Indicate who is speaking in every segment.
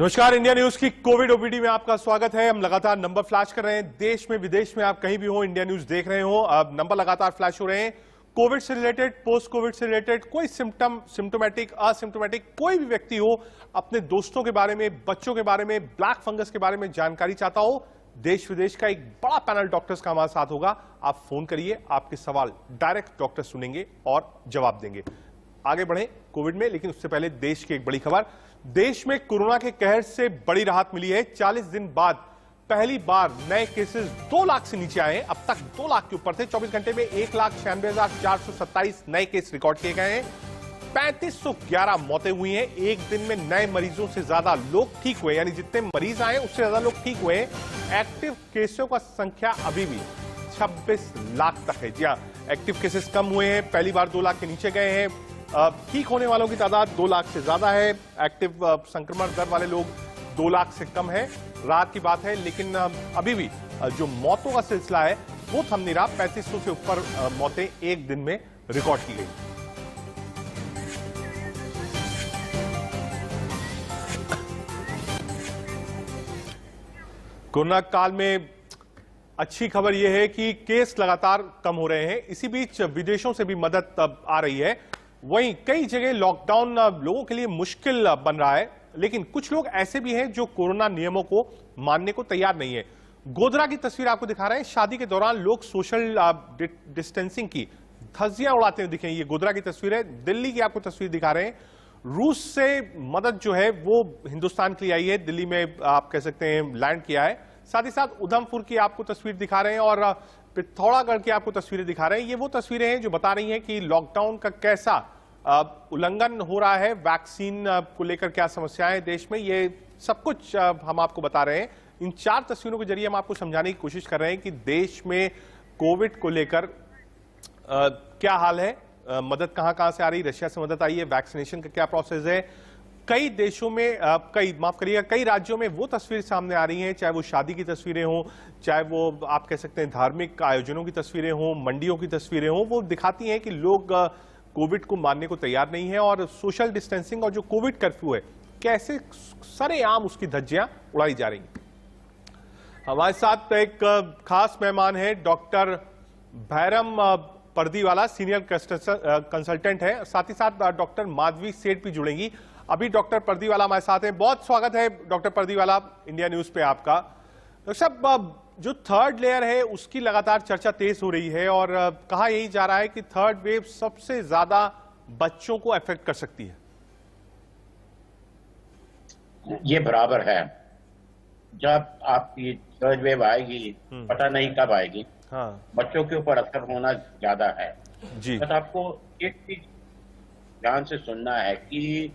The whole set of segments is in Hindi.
Speaker 1: नमस्कार, इंडिया न्यूज की कोविड ओपीडी में आपका स्वागत है। हम लगातार नंबर फ्लैश कर रहे हैं। देश में विदेश में आप कहीं भी हो, इंडिया न्यूज देख रहे हो, अब नंबर लगातार फ्लैश हो रहे हैं। कोविड से रिलेटेड, पोस्ट कोविड से रिलेटेड, कोई सिम्टोमेटिक, असिम्टोमेटिक कोई भी व्यक्ति हो, अपने दोस्तों के बारे में, बच्चों के बारे में, ब्लैक फंगस के बारे में जानकारी चाहता हो, देश विदेश का एक बड़ा पैनल डॉक्टर्स का हमारे साथ होगा। आप फोन करिए, आपके सवाल डायरेक्ट डॉक्टर सुनेंगे और जवाब देंगे। आगे बढ़े कोविड में, लेकिन उससे पहले देश की एक बड़ी खबर। देश में कोरोना के कहर से बड़ी राहत मिली है। 40 दिन बाद पहली बार नए केसेस 2 लाख से नीचे आए हैं। अब तक 2 लाख के ऊपर थे। 24 घंटे में 1,96,427 नए केस रिकॉर्ड किए गए हैं। 3511 मौतें हुई हैं। एक दिन में नए मरीजों से ज्यादा लोग ठीक हुए, यानी जितने मरीज आए उससे ज्यादा लोग ठीक हुए। एक्टिव केसों का संख्या अभी भी 26 लाख तक है। जी हाँ, एक्टिव केसेस कम हुए हैं, पहली बार 2 लाख के नीचे गए हैं। ठीक होने वालों की तादाद 2 लाख से ज्यादा है। एक्टिव संक्रमण दर वाले लोग 2 लाख से कम है। राहत की बात है, लेकिन अभी भी जो मौतों का सिलसिला है वो थम नहीं रहा। 3500 से ऊपर मौतें एक दिन में रिकॉर्ड की गई। कोरोना काल में अच्छी खबर यह है कि केस लगातार कम हो रहे हैं। इसी बीच विदेशों से भी मदद आ रही है। वहीं कई जगह लॉकडाउन लोगों के लिए मुश्किल बन रहा है, लेकिन कुछ लोग ऐसे भी हैं जो कोरोना नियमों को मानने को तैयार नहीं है। गोधरा की तस्वीर आपको दिखा रहे हैं। शादी के दौरान लोग सोशल डिस्टेंसिंग की धज्जियां उड़ाते हुए दिखे। ये गोधरा की तस्वीर है। दिल्ली की आपको तस्वीर दिखा रहे हैं। रूस से मदद जो है वो हिंदुस्तान के लिए आई है। दिल्ली में आप कह सकते हैं लैंड किया है। साथ ही साथ उधमपुर की आपको तस्वीर दिखा रहे हैं और पिथौरागढ़ की आपको तस्वीरें दिखा रहे हैं। ये वो तस्वीरें हैं जो बता रही हैं कि लॉकडाउन का कैसा उल्लंघन हो रहा है, वैक्सीन को लेकर क्या समस्याएं हैं देश में, ये सब कुछ हम आपको बता रहे हैं। इन 4 तस्वीरों के जरिए हम आपको समझाने की कोशिश कर रहे हैं कि देश में कोविड को लेकर क्या हाल है, मदद कहां कहां से आ रही। रशिया से मदद आई है, वैक्सीनेशन का क्या प्रोसेस है। कई देशों में कई राज्यों में वो तस्वीर सामने आ रही हैं, चाहे वो शादी की तस्वीरें हों, चाहे वो आप कह सकते हैं धार्मिक आयोजनों की तस्वीरें हों, मंडियों की तस्वीरें हों, वो दिखाती हैं कि लोग कोविड को मानने को तैयार नहीं है और सोशल डिस्टेंसिंग और जो कोविड कर्फ्यू है कैसे सरेआम उसकी धज्जियां उड़ाई जा रही हैं। हमारे साथ एक खास मेहमान है, डॉक्टर भैरम परदीवाला, सीनियर कंसल्टेंट है। साथ ही साथ डॉक्टर माधवी सेठ भी जुड़ेंगी। अभी डॉक्टर परदीवाला हमारे साथ हैं। बहुत स्वागत है डॉक्टर परदीवाला इंडिया न्यूज पे आपका। डॉक्टर साहब, जो थर्ड लेयर है उसकी लगातार चर्चा तेज हो रही है और कहा यही जा रहा है कि थर्ड वेव सबसे ज्यादा बच्चों को अफेक्ट कर सकती है।
Speaker 2: ये बराबर है। जब आपकी थर्ड वेव आएगी, पता नहीं कब आएगी। हाँ। बच्चों के ऊपर असर होना ज्यादा है जी। बस आपको एक चीज ध्यान से सुनना है कि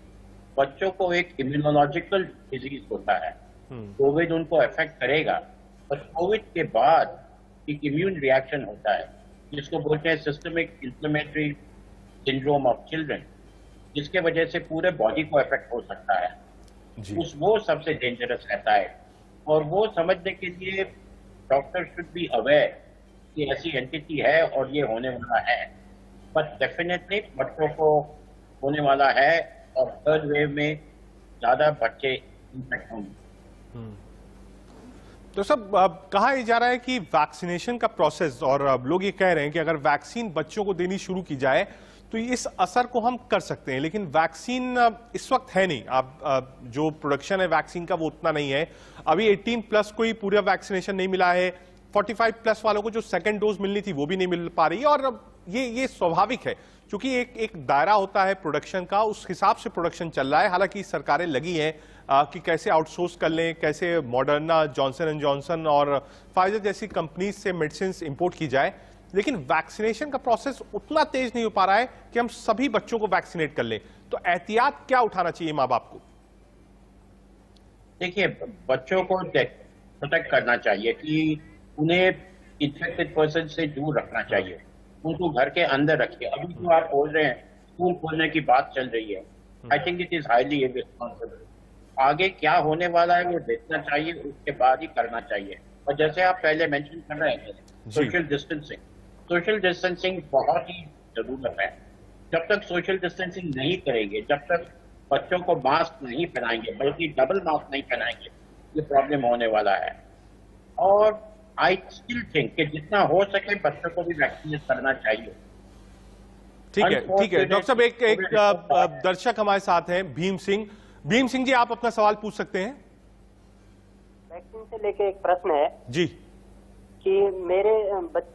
Speaker 2: बच्चों को एक इम्यूनोलॉजिकल डिजीज होता है। कोविड उनको अफेक्ट करेगा, और कोविड के बाद एक इम्यून रिएक्शन होता है जिसको बोलते हैं systemic inflammatory syndrome of children, जिसके वजह से पूरे बॉडी को अफेक्ट हो सकता है जी। वो सबसे डेंजरस रहता है, और वो समझने के लिए डॉक्टर शुड बी अवेयर कि ऐसी एंटिटी है और ये होने वाला है। बट डेफिनेटली बच्चों को होने वाला है, और थर्ड वेव में ज्यादा बच्चे इन्फेक्ट होंगे।
Speaker 1: तो सब कहा जा रहा है कि वैक्सीनेशन का प्रोसेस, और लोग ये कह रहे हैं कि अगर वैक्सीन बच्चों को देनी शुरू की जाए तो इस असर को हम कर सकते हैं, लेकिन वैक्सीन इस वक्त है नहीं। आप जो प्रोडक्शन है वैक्सीन का वो उतना नहीं है। अभी 18+ को ही पूरा वैक्सीनेशन नहीं मिला है। 45+ वालों को जो सेकेंड डोज मिलनी थी वो भी नहीं मिल पा रही है, और ये स्वाभाविक है क्योंकि एक दायरा होता है प्रोडक्शन का, उस हिसाब से प्रोडक्शन चल रहा है। हालांकि सरकारें लगी हैं कि कैसे आउटसोर्स कर लें, कैसे मॉडर्ना, जॉनसन एंड जॉनसन और फाइजर जैसी कंपनीज से मेडिसिन इंपोर्ट की जाए, लेकिन वैक्सीनेशन का प्रोसेस उतना तेज नहीं हो पा रहा है कि हम सभी बच्चों को वैक्सीनेट कर लें। तो एहतियात क्या उठाना चाहिए माँ बाप को?
Speaker 2: देखिए, बच्चों को प्रोटेक्ट करना चाहिए कि उन्हें इन्फेक्टेड पर्सन से दूर रखना चाहिए, उनको घर के अंदर रखिए। अभी जो आप बोल रहे हैं स्कूल खोलने की बात चल रही है, I think it is highly irresponsible. आगे क्या होने वाला है वो देखना चाहिए, उसके बाद ही करना चाहिए। और जैसे आप पहले मेंशन कर रहे थे, सोशल डिस्टेंसिंग बहुत ही जरूरत है। जब तक सोशल डिस्टेंसिंग नहीं करेंगे, जब तक बच्चों को मास्क नहीं पहनाएंगे, बल्कि डबल मास्क नहीं पहनाएंगे, ये प्रॉब्लम होने वाला है। और आई स्टिल थिंक कि जितना हो सके बच्चों को भी वैक्सीनेट करना चाहिए।
Speaker 1: ठीक है, ठीक है डॉक्टर साहब, एक दर्शक हमारे साथ हैं, भीम सिंह। भीम सिंह जी, आप अपना सवाल पूछ सकते हैं।
Speaker 3: वैक्सीन से लेके एक प्रश्न है
Speaker 1: जी,
Speaker 3: कि मेरे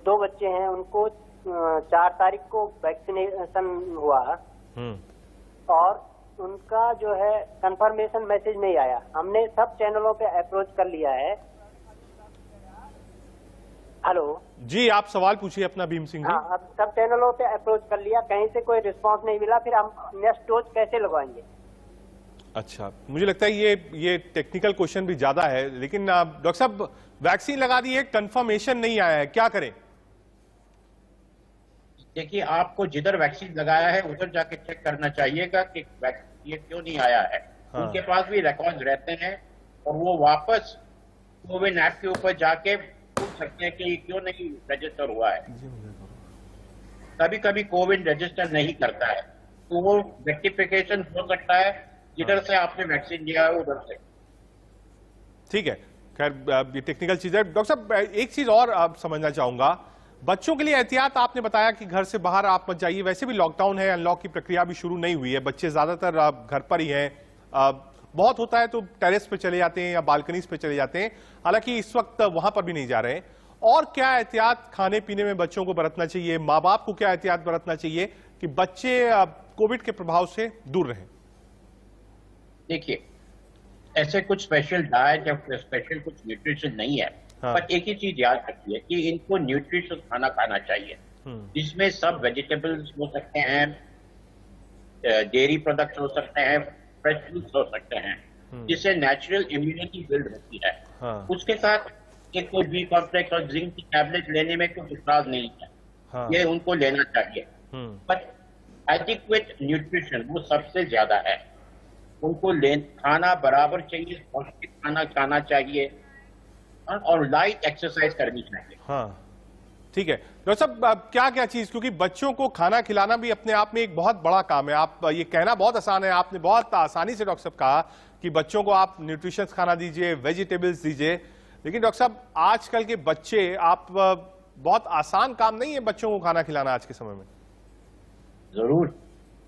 Speaker 3: 2 बच्चे हैं, उनको 4 तारीख को वैक्सीनेशन हुआ और उनका जो है कंफर्मेशन मैसेज नहीं आया। हमने सब चैनलों पे अप्रोच कर लिया है। हेलो
Speaker 1: जी, आप सवाल पूछिए अपना भीम सिंह जी।
Speaker 3: हाँ, अब सब चैनलों पे अप्रोच कर लिया, कहीं से कोई रिस्पांस नहीं मिला, फिर हम नेक्स्ट डोज कैसे लगवाएंगे?
Speaker 1: अच्छा, मुझे लगता है ये टेक्निकल क्वेश्चन भी ज्यादा है, लेकिन डॉक्टर साहब वैक्सीन लगा दी है, कंफर्मेशन नहीं आया है, क्या करें?
Speaker 2: देखिए, आपको जिधर वैक्सीन लगाया है उधर जाके चेक करना चाहिएगा कि ये क्यों नहीं आया है। हाँ। उनके पास भी रिकॉर्ड रहते हैं और वो वापस कोविन ऐप के ऊपर जाके पूछ सकते हैं कि ये क्यों नहीं रजिस्टर हुआ है। कभी कभी कोविन रजिस्टर नहीं करता है, तो वो रेक्टिफिकेशन हो सकता है जिधर से आपने वैक्सीन लिया है उधर से।
Speaker 1: ठीक है, खैर ये टेक्निकल चीज है। डॉक्टर साहब, एक चीज और आप समझना चाहूंगा, बच्चों के लिए एहतियात आपने बताया कि घर से बाहर आप मत जाइए, वैसे भी लॉकडाउन है, अनलॉक की प्रक्रिया भी शुरू नहीं हुई है, बच्चे ज्यादातर घर पर ही हैं, बहुत होता है तो टेरेस पे चले जाते हैं या बालकनीज पे चले जाते हैं, हालांकि इस वक्त वहां पर भी नहीं जा रहे हैं। और क्या एहतियात खाने पीने में बच्चों को बरतना चाहिए, माँ बाप को क्या एहतियात बरतना चाहिए कि बच्चे कोविड के प्रभाव से दूर रहें?
Speaker 2: देखिए, ऐसे कुछ स्पेशल डाइट या स्पेशल कुछ न्यूट्रिशन नहीं है। हाँ। पर एक ही चीज याद रखिए कि इनको न्यूट्रिशियस खाना खाना चाहिए, जिसमें सब वेजिटेबल्स हो सकते हैं, डेयरी प्रोडक्ट्स हो सकते हैं, फ्रेश फ्रूट्स हो सकते हैं, जिससे नेचुरल इम्यूनिटी बिल्ड होती है। हाँ। उसके साथ एक कोई बी कॉम्प्लेक्स और जिंक की टैबलेट लेने में कोई इतराज नहीं है। हाँ। ये उनको लेना चाहिए, बट एडिक्वेट न्यूट्रिशन वो सबसे ज्यादा है। उनको खाना बराबर चाहिए, पौष्टिक खाना खाना चाहिए और लाइट एक्सरसाइज करनी चाहिए। हाँ,
Speaker 1: ठीक है डॉक्टर साहब, क्या क्या चीज, क्योंकि बच्चों को खाना खिलाना भी अपने आप में एक बहुत बड़ा काम है। आप ये कहना बहुत आसान है, आपने बहुत आसानी से डॉक्टर साहब कहा कि बच्चों को आप न्यूट्रिशंस खाना दीजिए, वेजिटेबल्स दीजिए, लेकिन डॉक्टर साहब आजकल के बच्चे, आप बहुत आसान काम नहीं है बच्चों को खाना खिलाना आज के समय में।
Speaker 2: जरूर,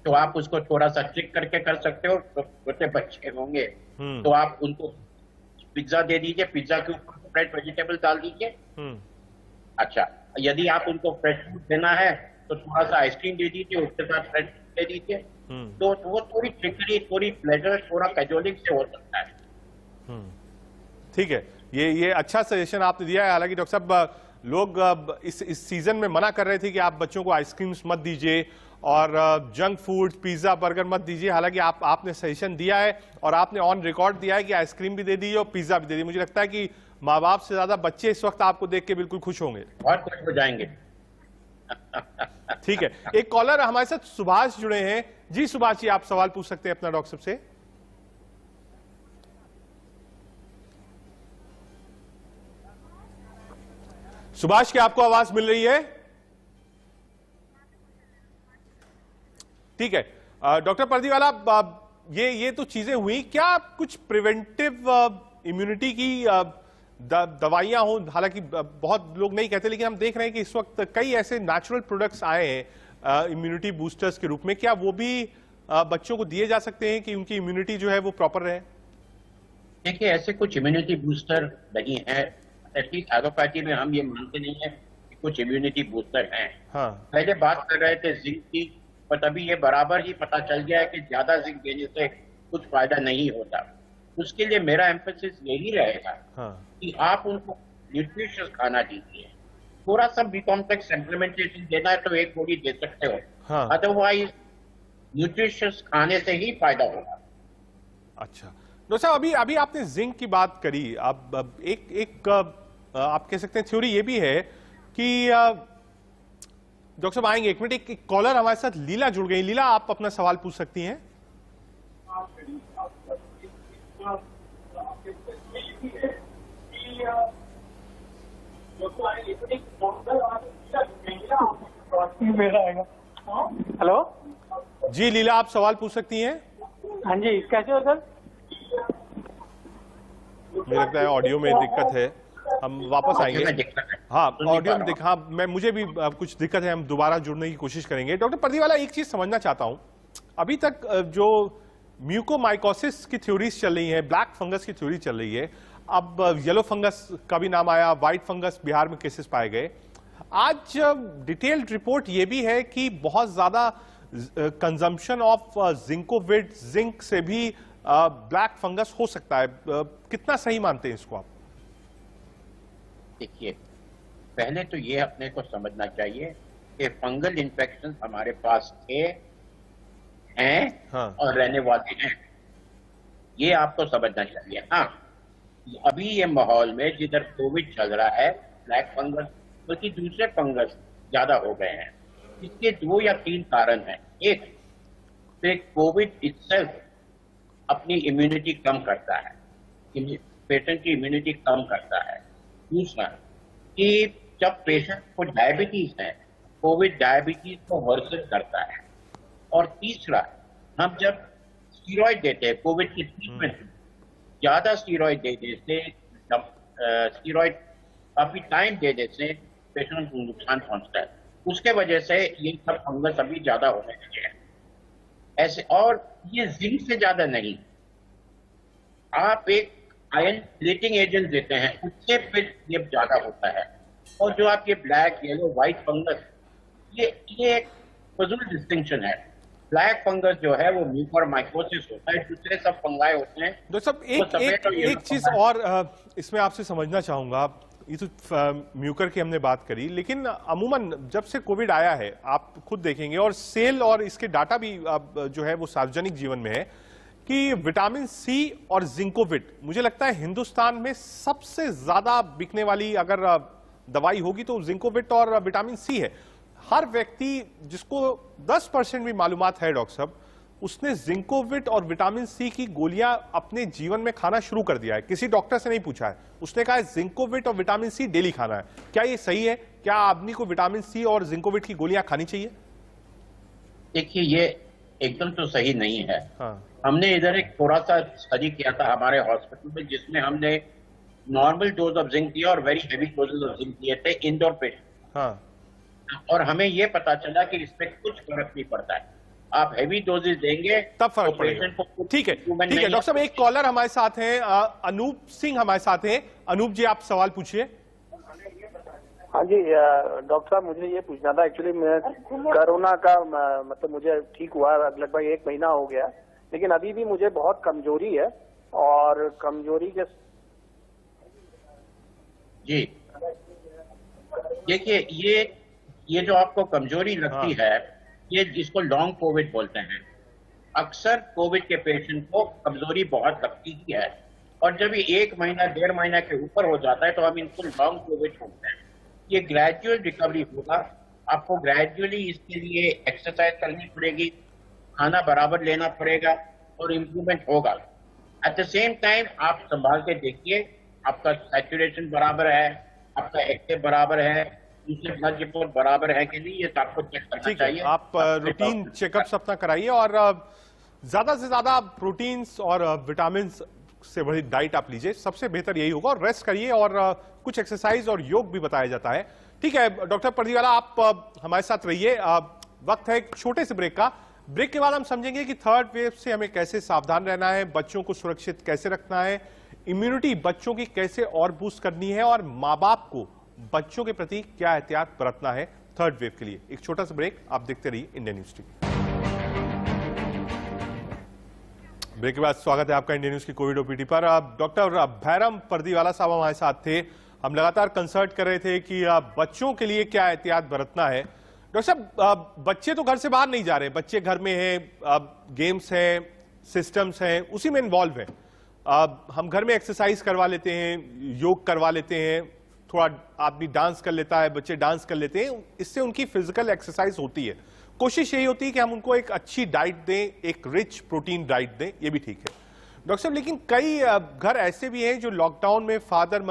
Speaker 2: तो आप उसको थोड़ा सा ट्रिक करके कर सकते हो। तो छोटे बच्चे होंगे तो आप उनको पिज्जा दे दीजिए, पिज्जा के ऊपर फ्रेश वेजिटेबल डाल दीजिए। अच्छा, यदि आप उनको फ्रेश फूड देना है तो थोड़ा सा आइसक्रीम दे दीजिए, उसके साथ फ्रेश फूड दे दीजिए। तो वो थोड़ी ट्रिकरी, थोड़ी प्लेजर, थोड़ा कैजुअलिंग से हो सकता है।
Speaker 1: ठीक है, ये अच्छा सजेशन आपने दिया है। हालांकि डॉक्टर साहब, लोग इस सीजन में मना कर रहे थे कि आप बच्चों को आइसक्रीम्स मत दीजिए और जंक फूड, पिज्जा, बर्गर मत दीजिए। हालांकि आपने सजेशन दिया है और आपने ऑन रिकॉर्ड दिया है कि आइसक्रीम भी दे दीजिए और पिज्जा भी दे दीजिए। मुझे लगता है कि माँ बाप से ज्यादा बच्चे इस वक्त आपको देख के बिल्कुल खुश होंगे,
Speaker 2: बहुत खुश हो जाएंगे।
Speaker 1: ठीक है, एक कॉलर हमारे साथ सुभाष जुड़े हैं। जी सुभाष जी, आप सवाल पूछ सकते हैं अपना डॉक्टर साहब से। सुभाष, क्या आपको आवाज मिल रही है? ठीक है डॉक्टर परदीवाला, ये तो चीजें हुई, क्या कुछ प्रिवेंटिव इम्यूनिटी की दवाइयां हो? हालांकि बहुत लोग नहीं कहते, लेकिन हम देख रहे हैं कि इस वक्त कई ऐसे नेचुरल प्रोडक्ट्स आए हैं इम्यूनिटी बूस्टर्स के रूप में, क्या वो भी बच्चों को दिए जा सकते हैं कि उनकी इम्यूनिटी जो है वो प्रॉपर रहे?
Speaker 2: देखिए, ऐसे कुछ इम्यूनिटी बूस्टर नहीं है, एटलीस्ट एलोपैथी में हम ये मानते नहीं है कि कुछ इम्यूनिटी बूस्टर हैं। हाँ। पहले बात कर रहे थे जिंक की, पर अभी ये बराबर ही पता चल गया है कि ज्यादा जिंक देने से कुछ फायदा नहीं होता। उसके लिए मेरा एम्फेसिस यही रहेगा कि आप उनको न्यूट्रिशियस खाना दीजिए। थोड़ा सा बी कॉम्प्लेक्स सप्लीमेंटेशन देना है तो एक गोली दे सकते हो, अदरवाइज न्यूट्रिशियस खाने से ही फायदा होगा।
Speaker 1: अच्छा डॉक्टर साहब, अभी आपने जिंक की बात करी, अब एक आप कह सकते हैं थ्योरी ये भी है कि डॉक्टर साहब आएंगे एक मिनट, एक कॉलर हमारे साथ लीला जुड़ गई। लीला, आप अपना सवाल पूछ सकती हैं।
Speaker 3: हेलो
Speaker 1: जी लीला, आप सवाल पूछ सकती हैं।
Speaker 3: हाँ जी, कैसे हो सर?
Speaker 1: मुझे लगता है ऑडियो में दिक्कत है, हम वापस आएंगे। हाँ, ऑडियो में हाँ, मुझे भी कुछ दिक्कत है, हम दोबारा जुड़ने की कोशिश करेंगे। डॉक्टर परदीवाला, एक चीज समझना चाहता हूं, अभी तक जो म्यूकोमाइकोसिस की थ्योरीज चल रही है, ब्लैक फंगस की थ्योरी चल रही है, अब येलो फंगस का भी नाम आया, व्हाइट फंगस बिहार में केसेस पाए गए। आज डिटेल्ड रिपोर्ट ये भी है कि बहुत ज्यादा कंजम्पशन ऑफ जिंकोविट, जिंक से भी ब्लैक फंगस हो सकता है। कितना सही मानते हैं इसको आप?
Speaker 2: देखिए, पहले तो ये अपने को समझना चाहिए कि फंगल इन्फेक्शन हमारे पास थे, हैं, हाँ, और रहने वाले हैं, ये आपको समझना चाहिए। हाँ, अभी ये माहौल में जिधर कोविड चल रहा है, ब्लैक फंगस बल्कि दूसरे फंगस ज्यादा हो गए हैं। इसके 2 या 3 कारण हैं। एक, कोविड इटसेल्फ अपनी इम्यूनिटी कम करता है, पेशेंट की इम्यूनिटी कम करता है। दूसरा कि जब पेशेंट को डायबिटीज है, कोविड डायबिटीज को वर्सन करता है। और तीसरा, हम जब स्टीरॉइड देते हैं कोविड की ट्रीटमेंट, ज्यादा स्टीरॉइड देने से, स्टीरॉइड काफी टाइम देने से पेशेंट को नुकसान पहुंचता है। उसके वजह से ये सब फंगस अभी ज्यादा होने लगे हैं ऐसे। और ये जिंक से ज्यादा नहीं, आप एक आयरन प्लेटिंग एजेंट देते हैं, उससे फिर ये ज्यादा होता है। और जो आप ये ब्लैक, येलो, व्हाइट फंगस, ये एक फजूल डिस्टिंक्शन है। ब्लैक फंगस जो है वो म्यूकोमाइकोसिस होता है, दूसरे सब फंगाई होते हैं।
Speaker 1: डॉक्टर साहब, एक चीज और इसमें आपसे समझना चाहूंगा, ये तो म्यूकर की हमने बात करी, लेकिन अमूमन जब से कोविड आया है, आप खुद देखेंगे और सेल और इसके डाटा भी जो है वो सार्वजनिक जीवन में है कि विटामिन सी और जिंकोविट, मुझे लगता है हिंदुस्तान में सबसे ज्यादा बिकने वाली अगर दवाई होगी तो जिंकोविट और विटामिन सी है। हर व्यक्ति जिसको 10% भी मालूमात है डॉक्टर साहब, उसने जिंकोविट और विटामिन सी की गोलियां अपने जीवन में खाना शुरू कर दिया है। किसी डॉक्टर से नहीं पूछा है, उसने कहा है जिंकोविट और विटामिन सी डेली खाना है। क्या ये सही है? क्या आदमी को विटामिन सी और जिंकोविट की गोलियां खानी चाहिए?
Speaker 2: देखिए, ये एकदम तो सही नहीं है।
Speaker 1: हाँ।
Speaker 2: हमने इधर एक थोड़ा सा स्टडी किया था हमारे हॉस्पिटल में, जिसमें हमने नॉर्मल डोज ऑफ जिंक दिया और very heavy doses of zinc दिए थे इंडोर पेशेंट।
Speaker 1: हाँ।
Speaker 2: और हमें ये पता चला कि इसमें कुछ फर्क नहीं पड़ता है। आप हेवी डोजेज देंगे
Speaker 1: तब फर्क पड़ेगा। ठीक है, ठीक है। डॉक्टर साहब, एक कॉलर हमारे साथ हैं, अनूप सिंह हमारे साथ हैं। अनूप जी, आप सवाल पूछिए।
Speaker 4: हाँ जी डॉक्टर साहब, मुझे ये पूछना था, एक्चुअली मैं कोरोना का मतलब मुझे ठीक हुआ लगभग 1 महीना हो गया, लेकिन अभी भी मुझे बहुत कमजोरी है। और कमजोरी के
Speaker 2: जी देखिए, ये जो आपको कमजोरी लगती है, ये जिसको लॉन्ग कोविड बोलते हैं। अक्सर कोविड के पेशेंट को कमजोरी बहुत लगती ही है, और जब ये 1 महीना 1.5 महीना के ऊपर हो जाता है तो हम इनको लॉन्ग कोविड बोलते हैं। ये ग्रेजुअल रिकवरी होगा। आपको ग्रेजुअली इसके लिए एक्सरसाइज करनी पड़ेगी, खाना बराबर लेना पड़ेगा और इम्प्रूवमेंट होगा। एट द सेम टाइम आप संभाल के देखिए, आपका सैचुरेशन बराबर है, आपका एक्टिव बराबर है, दूसरे ब्लड रिपोर्ट बराबर है कि नहीं, ये आपको चेक करना चाहिए।
Speaker 1: आप रूटीन चेकअप्स अपना कराइए और ज्यादा से ज्यादा प्रोटीन्स और विटामिन से बड़ी डाइट आप लीजिए, सबसे बेहतर यही होगा। और रेस्ट करिए और कुछ एक्सरसाइज और योग भी बताया जाता है। ठीक है डॉक्टर परदीवाला, आप हमारे साथ रहिए। वक्त है एक छोटे से ब्रेक का। ब्रेक के बाद हम समझेंगे कि थर्ड वेव से हमें कैसे सावधान रहना है, बच्चों को सुरक्षित कैसे रखना है, इम्यूनिटी बच्चों की कैसे और बूस्ट करनी है, और मां बाप को बच्चों के प्रति क्या एहतियात बरतना है थर्ड वेव के लिए। एक छोटा सा ब्रेक, आप देखते रहिए इंडियन न्यूज टीवी। ब्रेक के बाद स्वागत है आपका इंडियन न्यूज की कोविड ओपीडी पर। डॉक्टर भैरम परदीवाला साहब हमारे साथ थे। हम लगातार कंसल्ट कर रहे थे कि बच्चों के लिए क्या एहतियात बरतना है। डॉक्टर साहब, बच्चे तो घर से बाहर नहीं जा रहे, बच्चे घर में हैं, गेम्स हैं, सिस्टम्स हैं, उसी में इन्वॉल्व है। हम घर में एक्सरसाइज करवा लेते हैं, योग करवा लेते हैं, थोड़ा आदमी डांस कर लेता है, बच्चे डांस कर लेते हैं, इससे उनकी फिजिकल एक्सरसाइज होती है। कोशिश यही होती है कि हम उनको एक अच्छी डाइट दें, एक रिच प्रोटीन डाइट दें, ये भी ठीक है डॉक्टर साहब। लेकिन कई घर ऐसे भी हैं जो लॉकडाउन में फादर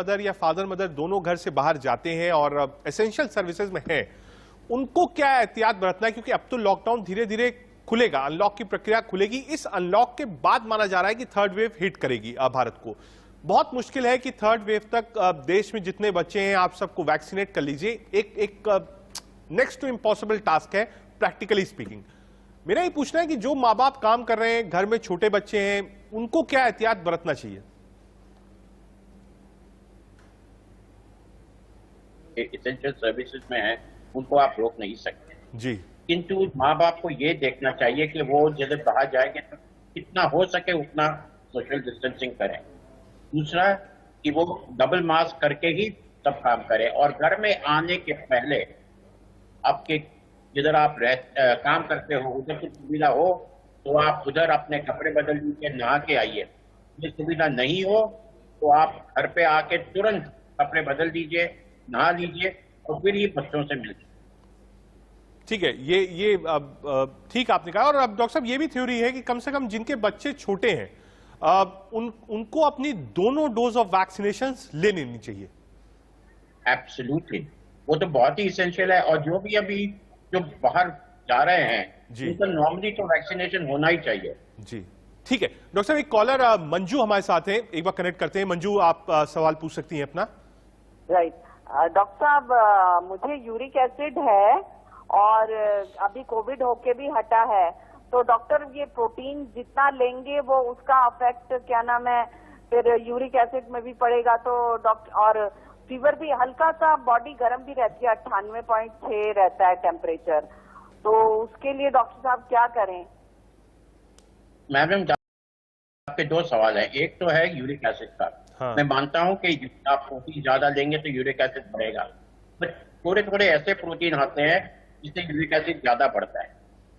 Speaker 1: मदर दोनों घर से बाहर जाते हैं और एसेंशियल सर्विसेज में हैं, उनको क्या एहतियात बरतना है? क्योंकि अब तो लॉकडाउन धीरे धीरे खुलेगा, अनलॉक की प्रक्रिया खुलेगी। इस अनलॉक के बाद माना जा रहा है कि थर्ड वेव हिट करेगी भारत को। बहुत मुश्किल है कि थर्ड वेव तक देश में जितने बच्चे हैं आप सबको वैक्सीनेट कर लीजिए। एक नेक्स्ट टू इम्पॉसिबल टास्क है प्रैक्टिकली स्पीकिंग। मेरा ये पूछना है कि जो माँ बाप काम कर रहे हैं, घर में छोटे बच्चे हैं, उनको क्या एहतियात बरतना चाहिए?
Speaker 2: एसेंशियल सर्विसेज में है, उनको आप रोक नहीं सकते
Speaker 1: जी,
Speaker 2: किंतु माँ बाप को ये देखना चाहिए कि वो जब बाहर जाएंगे तो जितना हो सके उतना सोशल डिस्टेंसिंग करें। दूसरा कि वो डबल मास्क करके ही सब काम करें, और घर में आने के पहले आपके जिधर आप काम करते हो उधर की सुविधा हो तो आप उधर अपने कपड़े बदल लीजिए, नहा के आइए। ये सुविधा नहीं हो तो आप घर पे आके तुरंत कपड़े बदल दीजिए, नहा लीजिए और फिर ये बच्चों से मिलिए।
Speaker 1: ठीक है, ये ठीक आपने कहा। और अब डॉक्टर साहब ये भी थ्योरी है कि कम से कम जिनके बच्चे छोटे हैं उनको अपनी दोनों डोज ऑफ वैक्सीनेशन ले लेनी चाहिए।
Speaker 2: एब्सोल्युटली, वो तो बहुत ही इसेंशियल है। और जो भी अभी जो बाहर जा रहे हैं उनको नॉर्मली तो वैक्सीनेशन होना ही चाहिए।
Speaker 1: जी ठीक है। डॉक्टर साहब एक कॉलर मंजू हमारे साथ है, एक बार कनेक्ट करते हैं। मंजू, आप सवाल पूछ सकती हैं अपना।
Speaker 5: राइट डॉक्टर साहब, मुझे यूरिक एसिड है और अभी कोविड होके भी हटा है, तो डॉक्टर ये प्रोटीन जितना लेंगे वो उसका अफेक्ट क्या नाम है फिर यूरिक एसिड में भी पड़ेगा? तो डॉक्टर, और फीवर भी हल्का सा, बॉडी गर्म भी रहती है, 98.6 रहता है टेम्परेचर, तो उसके लिए डॉक्टर साहब क्या करें?
Speaker 2: मैडम आपके दो सवाल हैं। एक तो है यूरिक एसिड का। हाँ। मैं मानता हूं कि आप प्रोटीन ज्यादा लेंगे तो यूरिक एसिड बढ़ेगा, बट थोड़े थोड़े ऐसे प्रोटीन आते हैं जिससे यूरिक एसिड ज्यादा बढ़ता है,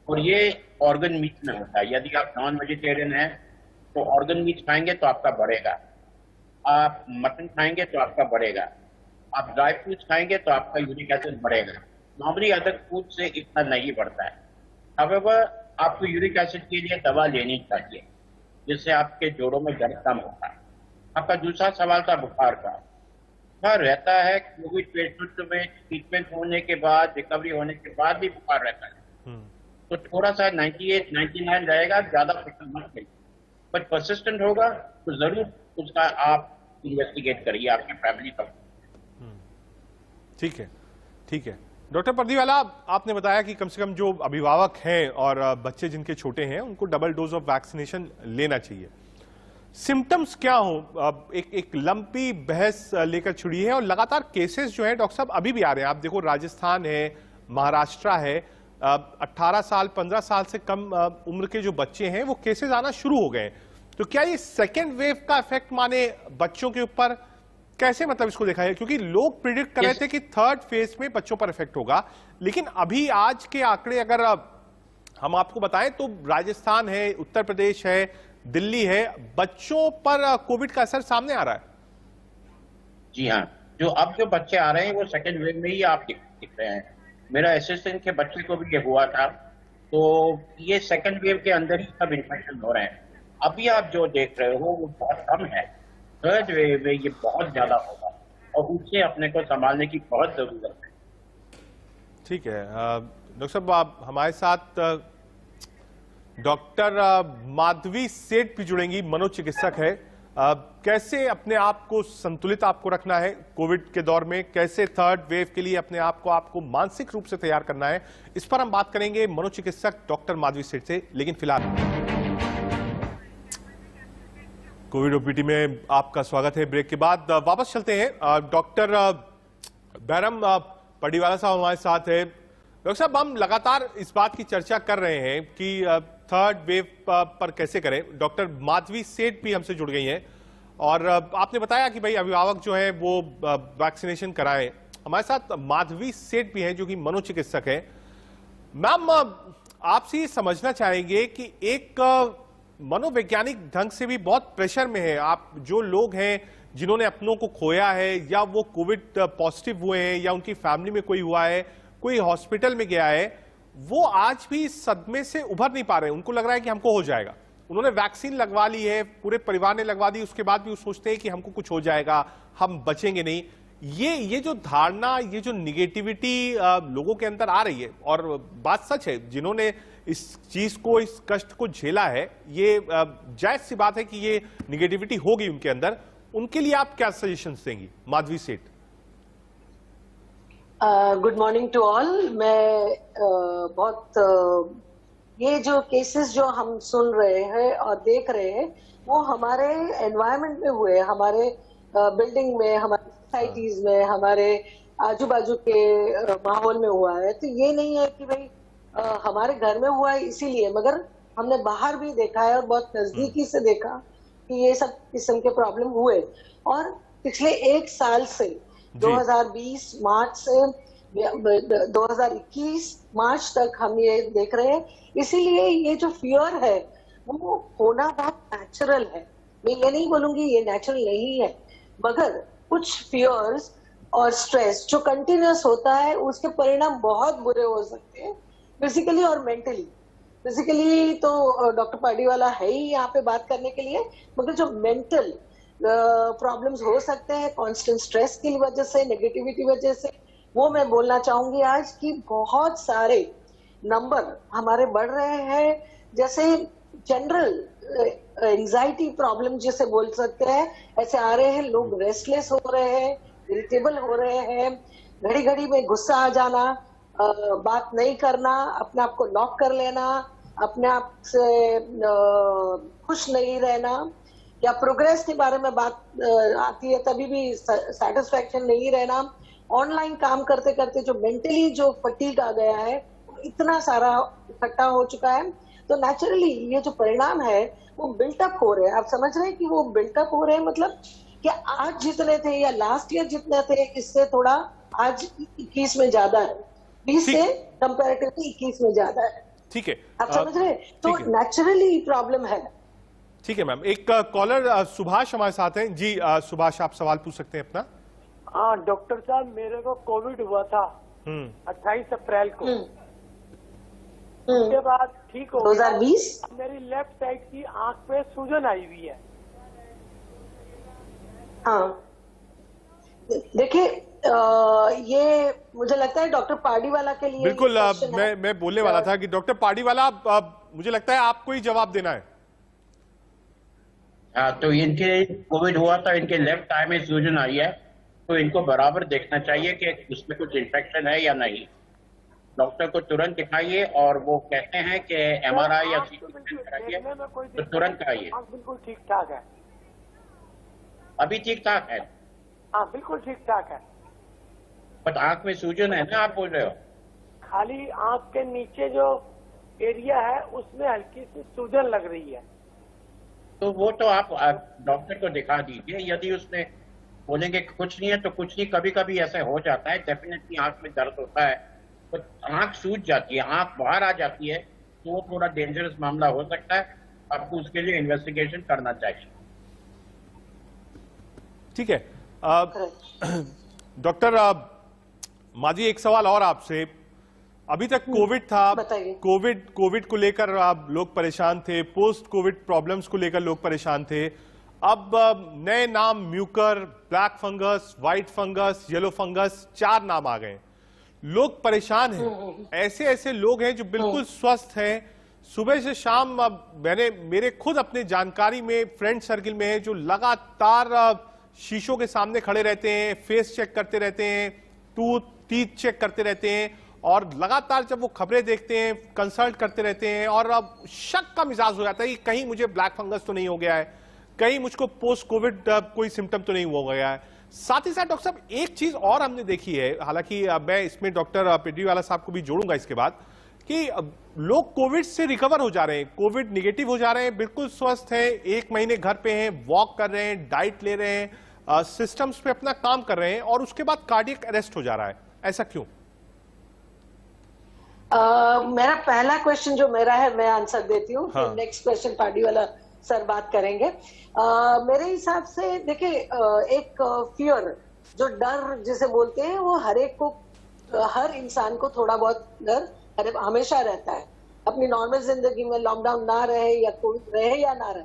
Speaker 2: और ये ऑर्गन मीट में होता है। यदि आप नॉन वेजिटेरियन हैं तो ऑर्गन मीट खाएंगे तो आपका बढ़ेगा, आप मटन खाएंगे तो आपका बढ़ेगा, आप ड्राई फ्रूट्स खाएंगे तो आपका यूरिक एसिड बढ़ेगा। नॉर्मली अदर फूड से इतना नहीं बढ़ता है। हाउएवर आपको यूरिक एसिड के लिए दवा लेनी चाहिए जिससे आपके जोड़ों में दर्द कम होता है। आपका दूसरा सवाल था बुखार का। बुखार रहता है, कोविड पेशेंट में ट्रीटमेंट होने के बाद, रिकवरी होने के बाद भी बुखार रहता है, तो थोड़ा सा 98, 99 रहेगा, ज्यादा प्रेशर मत करिए। बट परसिस्टेंट होगा तो जरूर उसका आप इन्वेस्टिगेट करिए आपकी फैमिली का।
Speaker 1: ठीक है, ठीक है। डॉक्टर पर्दीवाला, आपने बताया कि कम से कम जो अभिभावक हैं और बच्चे जिनके छोटे हैं उनको डबल डोज ऑफ वैक्सीनेशन लेना चाहिए। सिम्टम्स क्या हो? एक लंबी बहस लेकर छुड़ी है और लगातार केसेस जो है डॉक्टर साहब अभी भी आ रहे हैं। आप देखो, राजस्थान है, महाराष्ट्र है, 18 साल 15 साल से कम उम्र के जो बच्चे हैं वो केसेस आना शुरू हो गए। तो क्या ये सेकेंड वेव का इफेक्ट माने बच्चों के ऊपर? कैसे मतलब इसको देखा है? क्योंकि लोग प्रिडिक्ट कर रहे थे कि थर्ड फेज में बच्चों पर इफेक्ट होगा, लेकिन अभी आज के आंकड़े अगर हम आपको बताएं तो राजस्थान है, उत्तर प्रदेश है, दिल्ली है, बच्चों पर कोविड का असर सामने आ रहा है।
Speaker 2: जी हाँ, जो बच्चे आ रहे हैं वो सेकेंड वेव में ही आप दिख रहे हैं। मेरा असिस्टेंट के बच्चे को भी ये हुआ था, तो ये सेकेंड वेव के अंदर ही सब इन्फेक्शन हो रहे हैं। अभी आप जो देख रहे हो वो बहुत कम है, थर्ड वेव में ये बहुत ज्यादा होगा और उससे अपने को संभालने की बहुत जरूरत है।
Speaker 1: ठीक है डॉक्टर साहब, आप हमारे साथ डॉक्टर माधवी सेठ भी जुड़ेंगी, मनोचिकित्सक है। कैसे अपने आप को संतुलित आपको रखना है कोविड के दौर में, कैसे थर्ड वेव के लिए अपने आप को मानसिक रूप से तैयार करना है, इस पर हम बात करेंगे मनोचिकित्सक डॉक्टर माधवी सेठ से। लेकिन फिलहाल कोविड ओपीडी में आपका स्वागत है। ब्रेक के बाद वापस चलते हैं। डॉक्टर बैरम पर्दीवाला साहब हमारे साथ है। डॉक्टर साहब, हम लगातार इस बात की चर्चा कर रहे हैं कि थर्ड वेव पर कैसे करें। डॉक्टर माधवी सेठ भी हमसे जुड़ गई हैं और आपने बताया कि भाई अभिभावक जो है वो वैक्सीनेशन कराएं। हमारे साथ माधवी सेठ भी हैं जो कि मनोचिकित्सक है। मैम, आपसे ये समझना चाहेंगे कि एक मनोवैज्ञानिक ढंग से भी बहुत प्रेशर में है आप, जो लोग हैं जिन्होंने अपनों को खोया है या वो कोविड पॉजिटिव हुए हैं या उनकी फैमिली में कोई हुआ है, कोई हॉस्पिटल में गया है, वो आज भी सदमे से उभर नहीं पा रहे। उनको लग रहा है कि हमको हो जाएगा। उन्होंने वैक्सीन लगवा ली है, पूरे परिवार ने लगवा दी, उसके बाद भी वो सोचते हैं कि हमको कुछ हो जाएगा, हम बचेंगे नहीं। ये जो धारणा, ये जो निगेटिविटी लोगों के अंदर आ रही है, और बात सच है, जिन्होंने इस चीज को, इस कष्ट को झेला है, ये जायज सी बात है कि ये निगेटिविटी होगी उनके अंदर। उनके लिए आप क्या सजेशंस देंगी, Madhavi Seth?
Speaker 6: Good morning to all. मैं ये जो केसेस जो हम सुन रहे हैं और देख रहे हैं, वो हमारे एनवायरनमेंट में हुए, हमारे बिल्डिंग में, हमारे सोसाइटीज में, हमारे आजू बाजू के माहौल में हुआ है। तो ये नहीं है कि भाई हमारे घर में हुआ है इसीलिए, मगर हमने बाहर भी देखा है और बहुत नजदीकी से देखा कि ये सब किस्म के प्रॉब्लम हुए। और पिछले एक साल से 2020 मार्च से 2021 मार्च तक हम ये देख रहे हैं। इसीलिए ये जो फियर है वो होना बहुत नेचुरल है। मैं ये नहीं बोलूंगी ये नेचुरल नहीं है, मगर कुछ फियर्स और स्ट्रेस जो कंटिन्यूअस होता है उसके परिणाम बहुत बुरे हो सकते हैं, फिजिकली और मेंटली। फिजिकली तो डॉक्टर पार्डीवाला है ही यहाँ पे बात करने के लिए, मगर जो मेंटल प्रॉब्लम्स हो सकते हैं कांस्टेंट स्ट्रेस की वजह से, नेगेटिविटी वजह से, वो मैं बोलना चाहूंगी आज कि बहुत सारे नंबर हमारे बढ़ रहे हैं। जैसे जनरल एंजाइटी प्रॉब्लम जिसे बोल सकते हैं, ऐसे आ रहे हैं। लोग रेस्टलेस हो रहे हैं, इरिटेबल हो रहे हैं, घड़ी घड़ी में गुस्सा आ जाना, बात नहीं करना, अपने आप को लॉक कर लेना, अपने आप से खुश नहीं रहना, या प्रोग्रेस के बारे में बात आती है तभी भी सेटिस्फैक्शन नहीं रहना। ऑनलाइन काम करते करते जो मेंटली जो फटीग आ गया है, इतना सारा इकट्ठा हो चुका है। तो नेचुरली ये जो परिणाम है वो बिल्टअप हो रहे हैं। आप समझ रहे हैं कि वो बिल्टअप हो रहे हैं, मतलब कि आज जितने थे या लास्ट ईयर जितने थे, इससे थोड़ा आज 21 में ज्यादा है, 20 से कंपैरेटिवली 21 में ज्यादा है।
Speaker 1: ठीक है,
Speaker 6: आप समझ रहे हैं? तो नेचुरली प्रॉब्लम है।
Speaker 1: ठीक है मैम। एक कॉलर सुभाष हमारे साथ हैं जी। सुभाष, आप सवाल पूछ सकते हैं अपना।
Speaker 7: हाँ डॉक्टर साहब, मेरे को कोविड हुआ था 28 अप्रैल को। उसके बाद ठीक हो
Speaker 6: 2020।
Speaker 7: मेरी लेफ्ट साइड की आंख पे सूजन आई हुई है।
Speaker 6: हाँ देखिए, ये मुझे लगता है डॉक्टर पार्डीवाला के लिए
Speaker 1: बिल्कुल मैं बोलने वाला था कि डॉक्टर पार्डीवाला, मुझे लगता है आपको ही जवाब देना है।
Speaker 2: हाँ, तो इनके कोविड हुआ था, इनके लेफ्ट आई में सूजन आई है, तो इनको बराबर देखना चाहिए कि उसमें कुछ इन्फेक्शन है या नहीं। डॉक्टर को तुरंत दिखाइए, और वो कहते हैं कि MRI या CT स्कैन कराइए तो तुरंत कराइए।
Speaker 7: बिल्कुल ठीक ठाक है,
Speaker 2: अभी ठीक ठाक है।
Speaker 7: हाँ बिल्कुल ठीक ठाक है,
Speaker 2: बट आंख में सूजन है ना, आप बोल रहे हो?
Speaker 7: खाली आंख के नीचे जो एरिया है उसमें हल्की सी सूजन लग रही है।
Speaker 2: तो वो तो आप डॉक्टर को दिखा दीजिए। यदि उसने बोलेंगे कुछ नहीं है तो कुछ नहीं। कभी कभी ऐसा हो जाता है, डेफिनेटली आंख में दर्द होता है, तो आंख सूज जाती है, आंख बाहर आ जाती है, तो वो थोड़ा डेंजरस मामला हो सकता है। आपको उसके लिए इन्वेस्टिगेशन करना चाहिए।
Speaker 1: ठीक है डॉक्टर माजी, एक सवाल और आपसे। अभी तक कोविड था, कोविड को लेकर लोग परेशान थे, पोस्ट कोविड प्रॉब्लम्स को लेकर लोग परेशान थे। अब नए नाम Mucor, black fungus, white fungus, yellow fungus, 4 नाम आ गए। लोग परेशान हैं। ऐसे ऐसे लोग हैं जो बिल्कुल स्वस्थ हैं, सुबह से शाम। मेरे खुद अपने जानकारी में, फ्रेंड सर्किल में है जो लगातार शीशों के सामने खड़े रहते हैं, फेस चेक करते रहते हैं, टीथ चेक करते रहते हैं, और लगातार जब वो खबरें देखते हैं कंसल्ट करते रहते हैं, और अब शक का मिजाज हो जाता है कि कहीं मुझे ब्लैक फंगस तो नहीं हो गया है, कहीं मुझको पोस्ट कोविड कोई सिम्टम तो नहीं हो गया है। साथ ही साथ डॉक्टर साहब एक चीज और हमने देखी है, हालांकि मैं इसमें डॉक्टर पार्डीवाला साहब को भी जोड़ूंगा इसके बाद, कि लोग कोविड से रिकवर हो जा रहे हैं, कोविड निगेटिव हो जा रहे हैं, बिल्कुल स्वस्थ हैं, 1 महीने घर पे हैं, वॉक कर रहे हैं, डाइट ले रहे हैं, सिस्टम्स पे अपना काम कर रहे हैं, और उसके बाद कार्डियक अरेस्ट हो जा रहा है। ऐसा क्यों?
Speaker 6: मेरा पहला क्वेश्चन जो मेरा है मैं आंसर देती हूँ, फिर नेक्स्ट क्वेश्चन पार्डीवाला सर बात करेंगे। मेरे हिसाब से देखिए, एक फियर, जो डर जिसे बोलते हैं, वो हर इंसान को थोड़ा बहुत डर हमेशा रहता है। अपनी नॉर्मल जिंदगी में लॉकडाउन ना रहे या कोविड रहे या ना रहे,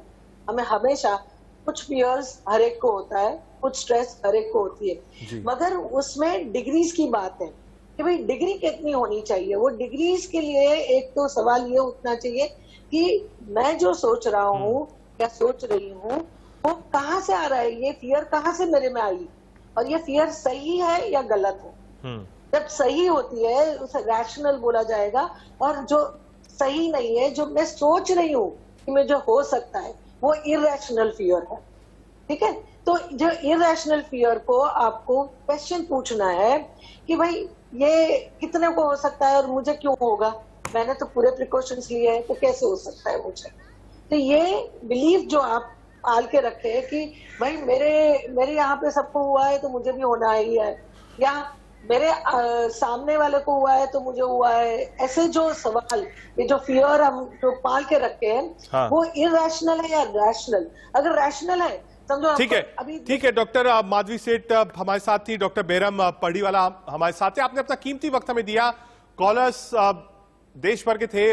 Speaker 6: हमें हमेशा कुछ फियर्स हर एक को होता है, कुछ स्ट्रेस हर एक को होती है, मगर उसमें डिग्रीज की बात है कि भाई डिग्री कितनी होनी चाहिए। वो डिग्रीज के लिए एक तो सवाल ये उठना चाहिए कि मैं जो सोच रहा हूँ या सोच रही हूँ वो कहाँ से आ रहा है, ये फियर कहाँ से मेरे में आई, और ये फियर सही है या गलत है। जब सही होती है उसे रैशनल बोला जाएगा, और जो सही नहीं है, जो मैं सोच रही हूँ कि मैं जो हो सकता है, वो इरैशनल फियर है। ठीक है, तो जो इरैशनल फियर को आपको क्वेश्चन पूछना है कि भाई ये कितने को हो सकता है और मुझे क्यों होगा, मैंने तो पूरे प्रिकॉशंस लिए हैं, तो कैसे हो सकता है मुझे। तो ये बिलीफ जो आप पाल के रखे हैं कि भाई मेरे यहाँ पे सबको हुआ है तो मुझे भी होना ही है, या मेरे सामने वाले को हुआ है तो मुझे हुआ है, ऐसे जो सवाल, ये जो फियर हम जो पाल के रखे हैं वो इरैशनल है या रैशनल। अगर रैशनल है समझो,
Speaker 1: ठीक है, ठीक है। डॉक्टर माधवी सेठ हमारे साथ थी, डॉक्टर बेरम पढ़ीवाला हमारे साथ थे। आपने अपना कीमती वक्त हमें दिया। कॉलर्स देश भर के थे,